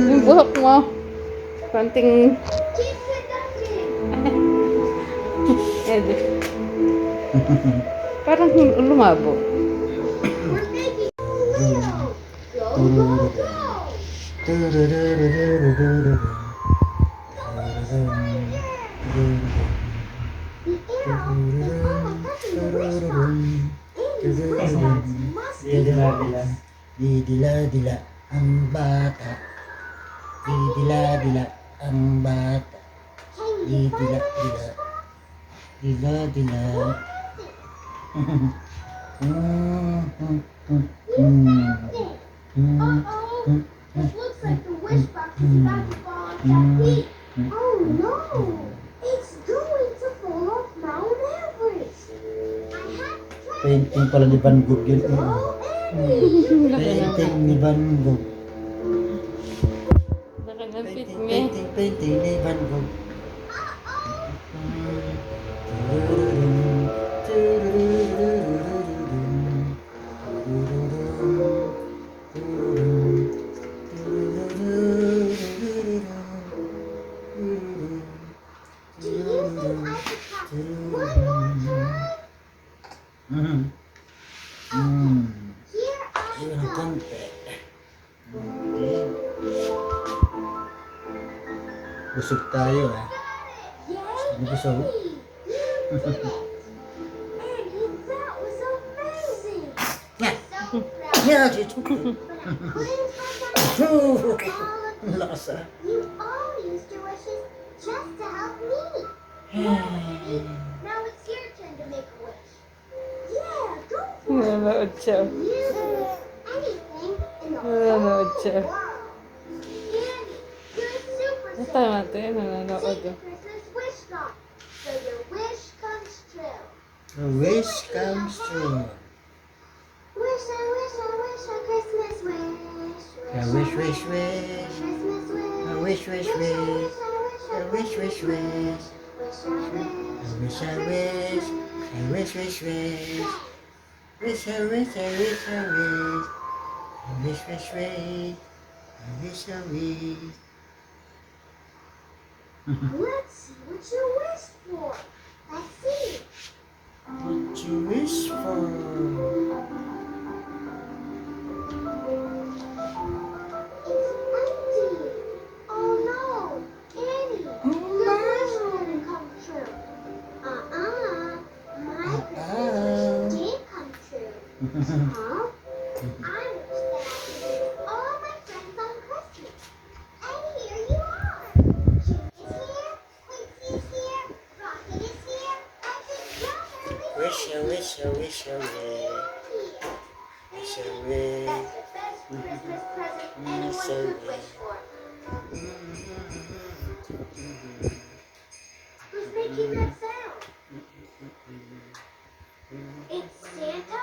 Yung buhok mo. Konting... Edi. Parang lumabo. Didila-dila ang bata. Didila-dila ang bata. Didila-dila. Dila-dila. This looks like the wish box is about to fall off that peak. Oh no! It's going to fall off Mount Everest. I have to try Painting pala ni Van Gogh yun. Laki Painting ni Van Gogh. ng fit niya. Painting ni Van Gogh. Do you think I could practice one more time? Here I Yun ang go. konti. Busog tayo ah. Yay! Busog. You did it! Andy, that was amazing! Yeah. So proud. Yeah, dito. But I couldn't find all of Ang lakas ah. you all used your wishes just to help me. Now it's your turn to make a wish. Yeah, go for it. Nanonood siya. You can wish anything in the Nanonood whole siya. world. Andy, you're a super Tama ito yun. Nanonood. Take the Christmas wish box so your wish comes true. The wish comes true. Wish, I wish, I wish a Christmas wish. A wish, wish, wish. Christmas wish. A wish, wish, wish. A wish, wish, wish. Wish, I wish. I wish, I wish. I wish, wish, wish. Wish, I wish, I wish, I wish. I wish, wish, wish. I wish, I wish. Let's see what you wish for. Let's see. What you wish for? It's empty. Oh no, Annie, your wish didn't come true. My Christmas wish did come true. Huh? I wish that I could visit all my friends on Christmas. And here you are. Jim is here, Quincy's here, Rocket is here, and his brother is Wish, I wish, I wish, I wish. here. Wish, I wish. That's the best Christmas present anyone could wish for. Who's making that sound? It's Santa?